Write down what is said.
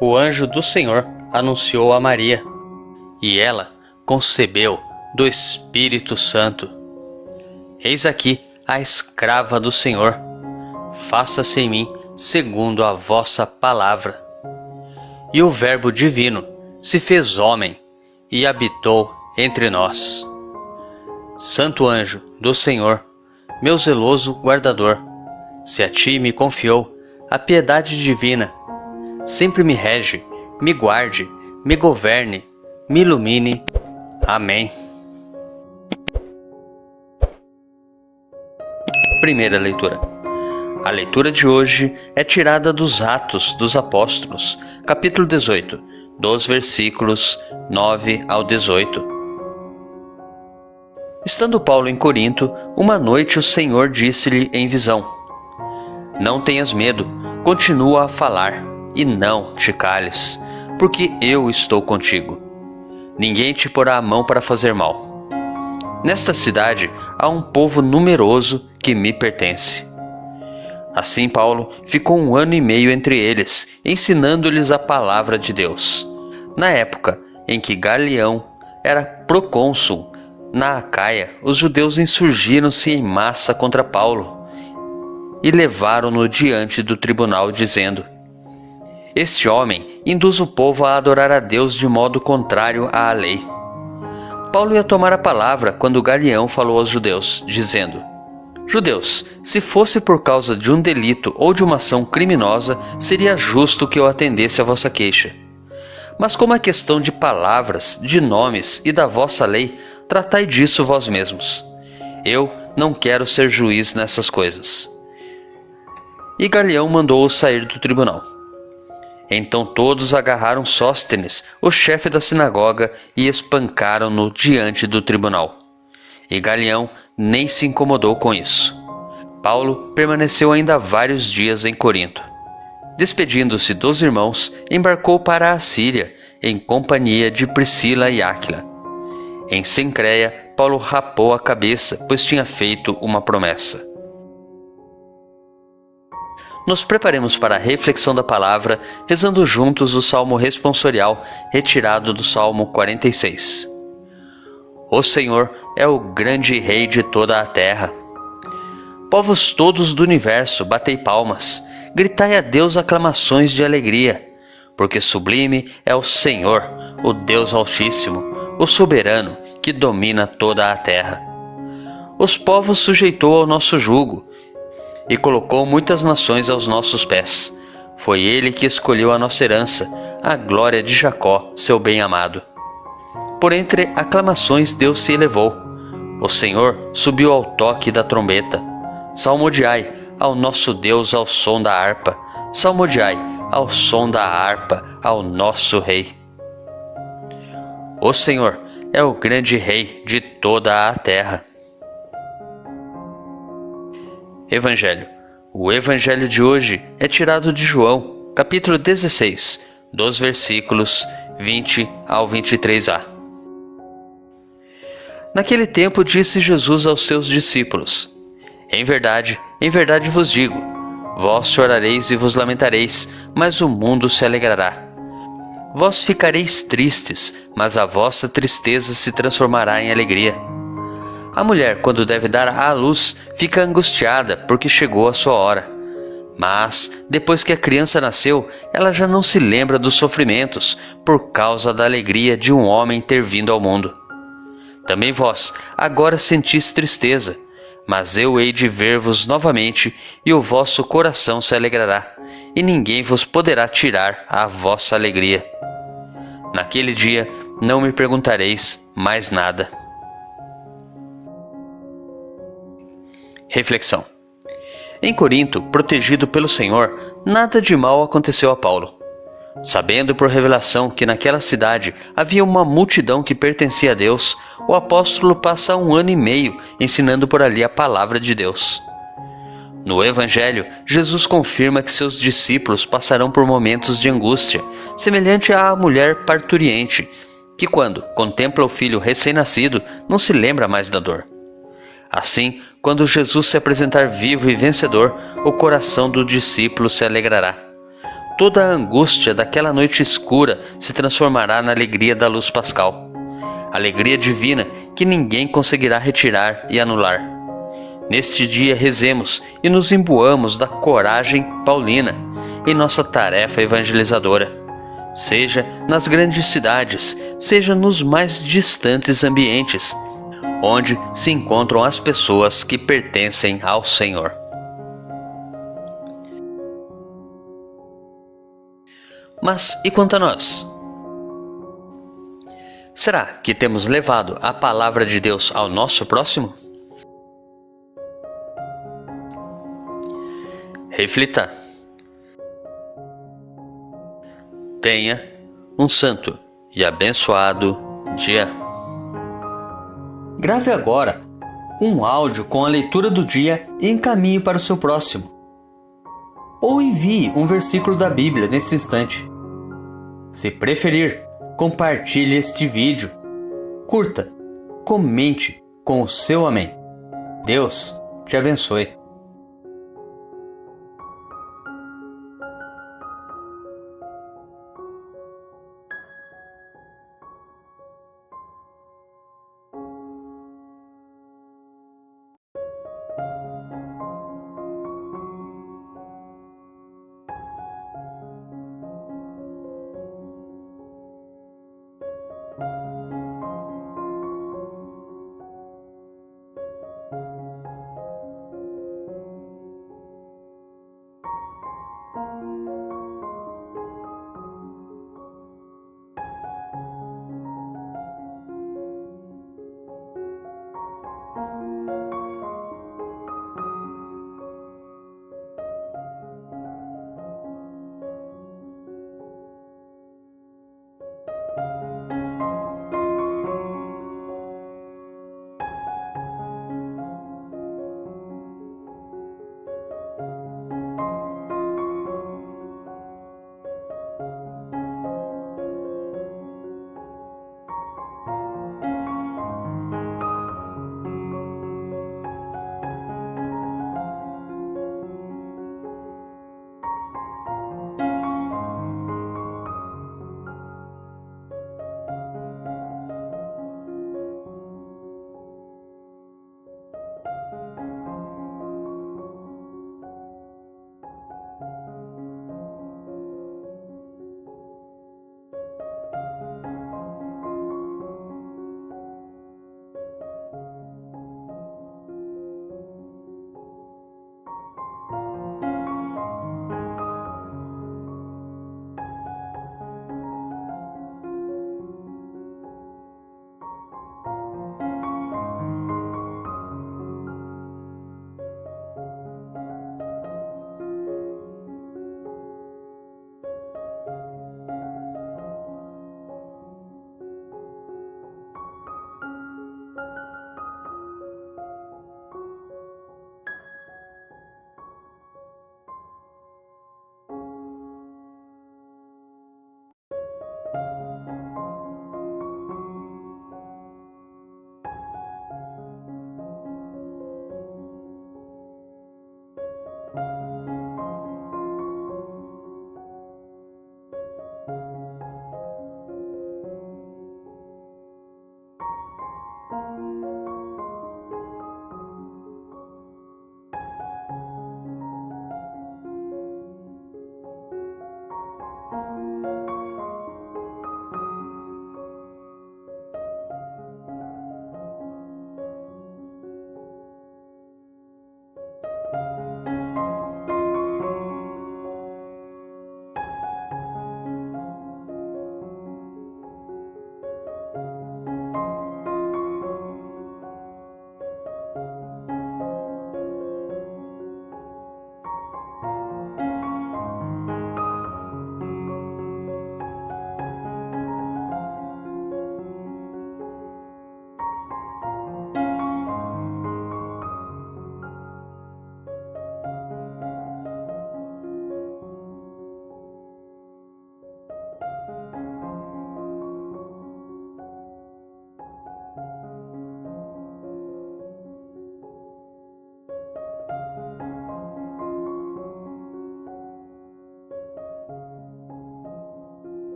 O anjo do Senhor anunciou a Maria, e ela concebeu do Espírito Santo. Eis aqui a escrava do Senhor, faça-se em mim segundo a vossa palavra. E o Verbo divino se fez homem e habitou entre nós. Santo anjo do Senhor, meu zeloso guardador, se a ti me confiou a piedade divina, sempre me rege, me guarde, me governe, me ilumine. Amém. Primeira leitura. A leitura de hoje é tirada dos Atos dos Apóstolos, capítulo 18, dos versículos 9 ao 18. Estando Paulo em Corinto, uma noite o Senhor disse-lhe em visão: Não tenhas medo, continua a falar, e não te cales, porque eu estou contigo. Ninguém te porá a mão para fazer mal. Nesta cidade há um povo numeroso que me pertence. Assim Paulo ficou 1 ano e meio entre eles, ensinando-lhes a palavra de Deus. Na época em que Galião era procônsul na Acaia, os judeus insurgiram-se em massa contra Paulo e levaram-no diante do tribunal, dizendo: Este homem induz o povo a adorar a Deus de modo contrário à lei. Paulo ia tomar a palavra quando Galião falou aos judeus, dizendo: Judeus, se fosse por causa de um delito ou de uma ação criminosa, seria justo que eu atendesse a vossa queixa. Mas como é questão de palavras, de nomes e da vossa lei, tratai disso vós mesmos. Eu não quero ser juiz nessas coisas. E Galião mandou-o sair do tribunal. Então todos agarraram Sóstenes, o chefe da sinagoga, e espancaram-no diante do tribunal. E Galião nem se incomodou com isso. Paulo permaneceu ainda vários dias em Corinto. Despedindo-se dos irmãos, embarcou para a Síria, em companhia de Priscila e Áquila. Em Cencreia, Paulo rapou a cabeça, pois tinha feito uma promessa. Nos preparemos para a reflexão da palavra, rezando juntos o Salmo responsorial, retirado do Salmo 46. O Senhor é o grande Rei de toda a terra. Povos todos do universo, batei palmas, gritai a Deus aclamações de alegria, porque sublime é o Senhor, o Deus Altíssimo, o soberano que domina toda a terra. Os povos sujeitou ao nosso jugo e colocou muitas nações aos nossos pés. Foi ele que escolheu a nossa herança, a glória de Jacó, seu bem-amado. Por entre aclamações Deus se elevou. O Senhor subiu ao toque da trombeta. Salmodiai ao nosso Deus ao som da harpa. Salmodiai ao som da harpa ao nosso Rei. O Senhor é o grande Rei de toda a terra. Evangelho. O Evangelho de hoje é tirado de João, capítulo 16, dos versículos 20 ao 23a. Naquele tempo disse Jesus aos seus discípulos: em verdade vos digo, vós chorareis e vos lamentareis, mas o mundo se alegrará. Vós ficareis tristes, mas a vossa tristeza se transformará em alegria. A mulher, quando deve dar à luz, fica angustiada porque chegou a sua hora. Mas, depois que a criança nasceu, ela já não se lembra dos sofrimentos por causa da alegria de um homem ter vindo ao mundo. Também vós, agora sentis tristeza, mas eu hei de ver-vos novamente, e o vosso coração se alegrará, e ninguém vos poderá tirar a vossa alegria. Naquele dia não me perguntareis mais nada. Reflexão. Em Corinto, protegido pelo Senhor, nada de mal aconteceu a Paulo. Sabendo por revelação que naquela cidade havia uma multidão que pertencia a Deus, o apóstolo passa 1 ano e meio ensinando por ali a palavra de Deus. No Evangelho, Jesus confirma que seus discípulos passarão por momentos de angústia, semelhante à mulher parturiente, que quando contempla o filho recém-nascido, não se lembra mais da dor. Assim, quando Jesus se apresentar vivo e vencedor, o coração do discípulo se alegrará. toda a angústia daquela noite escura se transformará na alegria da luz pascal. Alegria divina que ninguém conseguirá retirar e anular. Neste dia rezemos e nos imbuamos da coragem paulina em nossa tarefa evangelizadora. Seja nas grandes cidades, seja nos mais distantes ambientes, onde se encontram as pessoas que pertencem ao Senhor. Mas e quanto a nós? Será que temos levado a palavra de Deus ao nosso próximo? Reflita. Tenha um santo e abençoado dia. Grave agora um áudio com a leitura do dia e encaminhe para o seu próximo. Ou envie um versículo da Bíblia nesse instante. Se preferir, compartilhe este vídeo. Curta, comente com o seu amém. Deus te abençoe.